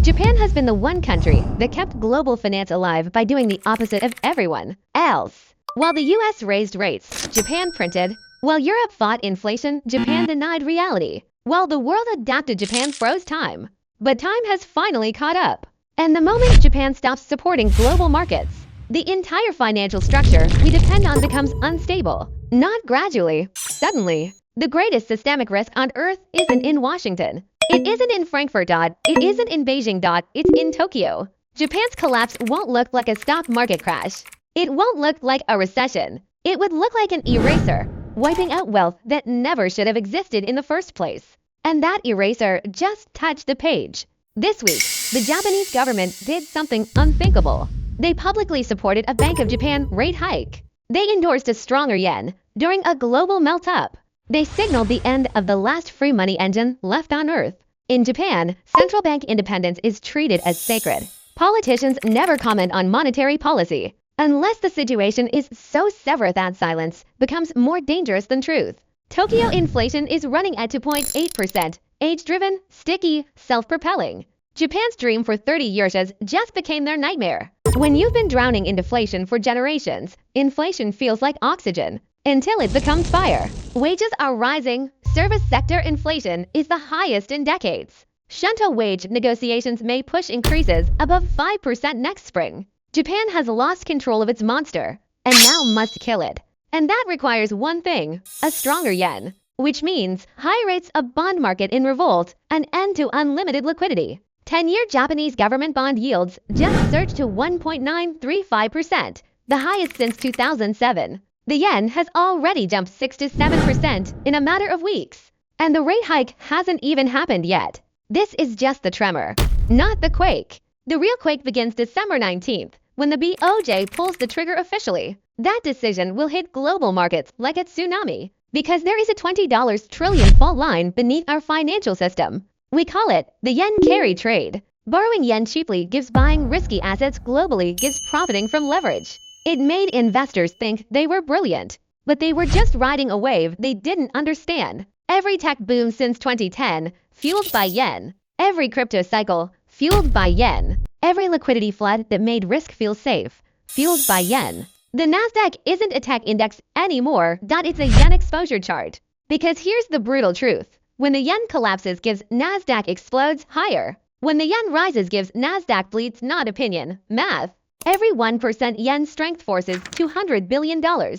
Japan has been the one country that kept global finance alive by doing the opposite of everyone else. While the US raised rates, Japan printed. While Europe fought inflation, Japan denied reality. While the world adapted, Japan froze time. But time has finally caught up. And the moment Japan stops supporting global markets, the entire financial structure we depend on becomes unstable. Not gradually, suddenly. The greatest systemic risk on Earth isn't in Washington. It isn't in Frankfurt. It isn't in Beijing. It's in Tokyo. Japan's collapse won't look like a stock market crash. It won't look like a recession. It would look like an eraser, wiping out wealth that never should have existed in the first place. And that eraser just touched the page. This week, the Japanese government did something unthinkable. They publicly supported a Bank of Japan rate hike. They endorsed a stronger yen during a global melt-up. They signaled the end of the last free money engine left on Earth. In Japan, central bank independence is treated as sacred. Politicians never comment on monetary policy, unless the situation is so severe that silence becomes more dangerous than truth. Tokyo inflation is running at 2.8%, age-driven, sticky, self-propelling. Japan's dream for 30 years just became their nightmare. When you've been drowning in deflation for generations, inflation feels like oxygen, until it becomes fire. Wages are rising. Service sector inflation is the highest in decades. Shinto wage negotiations may push increases above 5% next spring. Japan has lost control of its monster, and now must kill it. And that requires one thing, a stronger yen, which means high rates, a bond market in revolt, an end to unlimited liquidity. 10-year Japanese government bond yields just surged to 1.935%, the highest since 2007. The yen has already jumped 6 to 7% in a matter of weeks. And the rate hike hasn't even happened yet. This is just the tremor, not the quake. The real quake begins December 19th, when the BOJ pulls the trigger officially. That decision will hit global markets like a tsunami, because there is a $20 trillion fault line beneath our financial system. We call it the yen carry trade. Borrowing yen cheaply gives buying risky assets globally, gives profiting from leverage. It made investors think they were brilliant, but they were just riding a wave they didn't understand. Every tech boom since 2010, fueled by yen. Every crypto cycle, fueled by yen. Every liquidity flood that made risk feel safe, fueled by yen. The Nasdaq isn't a tech index anymore. It's a yen exposure chart. Because here's the brutal truth. When the yen collapses, gives Nasdaq explodes higher. When the yen rises, gives Nasdaq bleeds, not opinion, math. Every 1% yen strength forces $200 billion, $400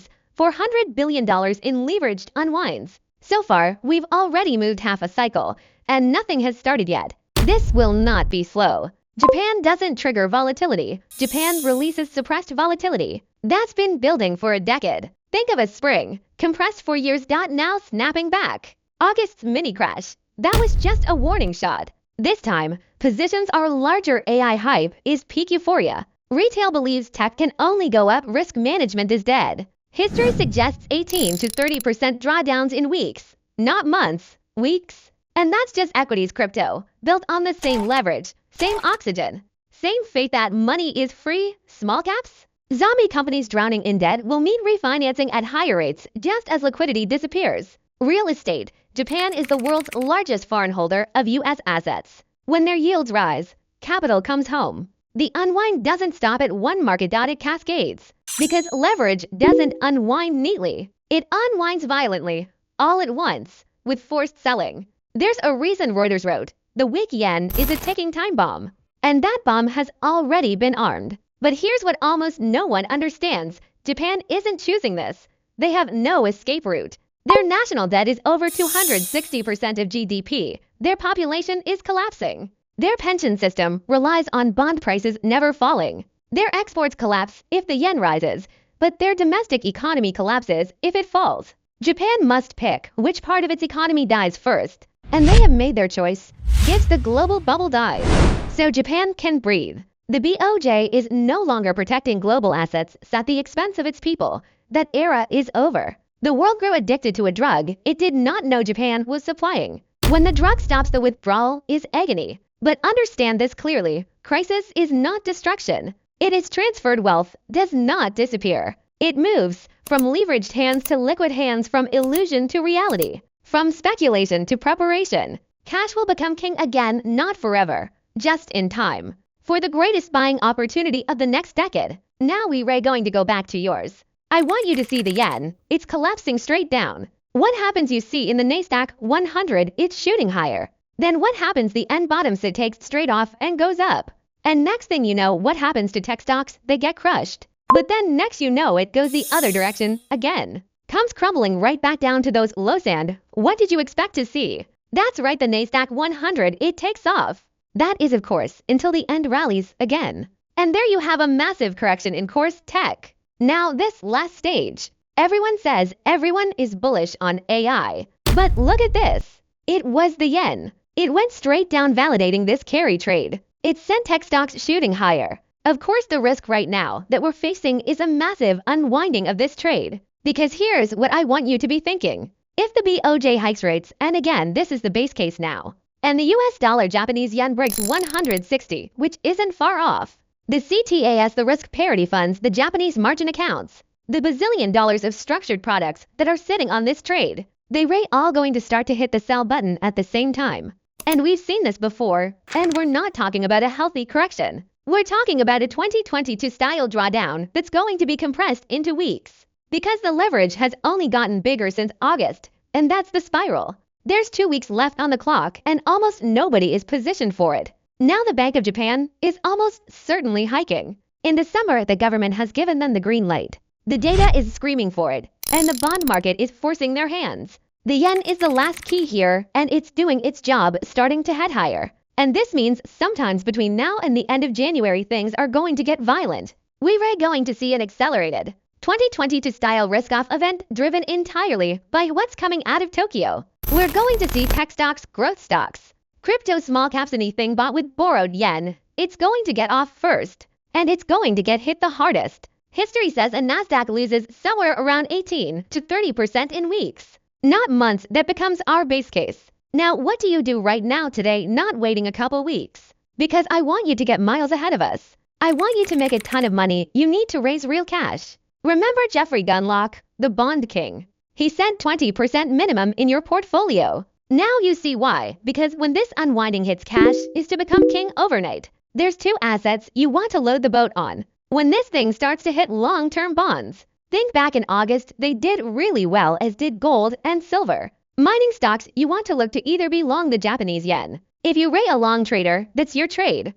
billion in leveraged unwinds. So far, we've already moved half a cycle, and nothing has started yet. This will not be slow. Japan doesn't trigger volatility. Japan releases suppressed volatility. That's been building for a decade. Think of a spring, compressed for years. Now snapping back. August's mini crash. That was just a warning shot. This time, positions are larger. AI hype is peak euphoria. Retail believes tech can only go up. Risk management is dead. History suggests 18 to 30% drawdowns in weeks, not months, weeks. And that's just equities. Crypto, built on the same leverage, same oxygen, same faith that money is free. Small caps? Zombie companies drowning in debt will meet refinancing at higher rates just as liquidity disappears. Real estate. Japan is the world's largest foreign holder of U.S. assets. When their yields rise, capital comes home. The unwind doesn't stop at one market. It cascades. Because leverage doesn't unwind neatly. It unwinds violently, all at once, with forced selling. There's a reason Reuters wrote, the weak yen is a ticking time bomb. And that bomb has already been armed. But here's what almost no one understands. Japan isn't choosing this. They have no escape route. Their national debt is over 260% of GDP. Their population is collapsing. Their pension system relies on bond prices never falling. Their exports collapse if the yen rises, but their domestic economy collapses if it falls. Japan must pick which part of its economy dies first, and they have made their choice. Gives the global bubble dies, so Japan can breathe. The BOJ is no longer protecting global assets at the expense of its people. That era is over. The world grew addicted to a drug it did not know Japan was supplying. When the drug stops, the withdrawal is agony. But understand this clearly, crisis is not destruction. It is transferred. Wealth does not disappear. It moves from leveraged hands to liquid hands, from illusion to reality, from speculation to preparation. Cash will become king again, not forever, just in time for the greatest buying opportunity of the next decade. Now we're going to go back to yours. I want you to see the yen. It's collapsing straight down. What happens you see in the Nasdaq 100, it's shooting higher. Then what happens the end bottoms, it takes straight off and goes up. And next thing you know, what happens to tech stocks? They get crushed. But then next you know it goes the other direction again. Comes crumbling right back down to those lows, and what did you expect to see? That's right, the Nasdaq 100, it takes off. That is, of course, until the end rallies again. And there you have a massive correction in course tech. Now this last stage. Everyone says everyone is bullish on AI. But look at this. It was the yen. It went straight down, validating this carry trade. It sent tech stocks shooting higher. Of course, the risk right now that we're facing is a massive unwinding of this trade. Because here's what I want you to be thinking. If the BOJ hikes rates, and again, this is the base case now, and the US dollar Japanese yen breaks 160, which isn't far off. The CTAS, the risk parity funds, the Japanese margin accounts, the bazillion dollars of structured products that are sitting on this trade, they are all going to start to hit the sell button at the same time. And we've seen this before, and we're not talking about a healthy correction. We're talking about a 2022 style drawdown that's going to be compressed into weeks. Because the leverage has only gotten bigger since August, and that's the spiral. There's 2 weeks left on the clock, and almost nobody is positioned for it. Now the Bank of Japan is almost certainly hiking. In December, the government has given them the green light. The data is screaming for it, and the bond market is forcing their hands. The yen is the last key here, and it's doing its job, starting to head higher. And this means sometimes between now and the end of January, things are going to get violent. We're going to see an accelerated 2022 style risk-off event driven entirely by what's coming out of Tokyo. We're going to see tech stocks, growth stocks, crypto, small caps, anything bought with borrowed yen. It's going to get off first, and it's going to get hit the hardest. History says a Nasdaq loses somewhere around 18 to 30% in weeks, not months. That becomes our base case. Now, what do you do right now today, not waiting a couple weeks? Because I want you to get miles ahead of us. I want you to make a ton of money. You need to raise real cash. Remember Jeffrey Gundlach, the bond king? He said 20% minimum in your portfolio. Now you see why, because when this unwinding hits, cash is to become king overnight. There's 2 assets you want to load the boat on. When this thing starts to hit long-term bonds, think back in August, they did really well, as did gold and silver. Mining stocks, you want to look to either be long the Japanese yen. If you're a long trader, that's your trade.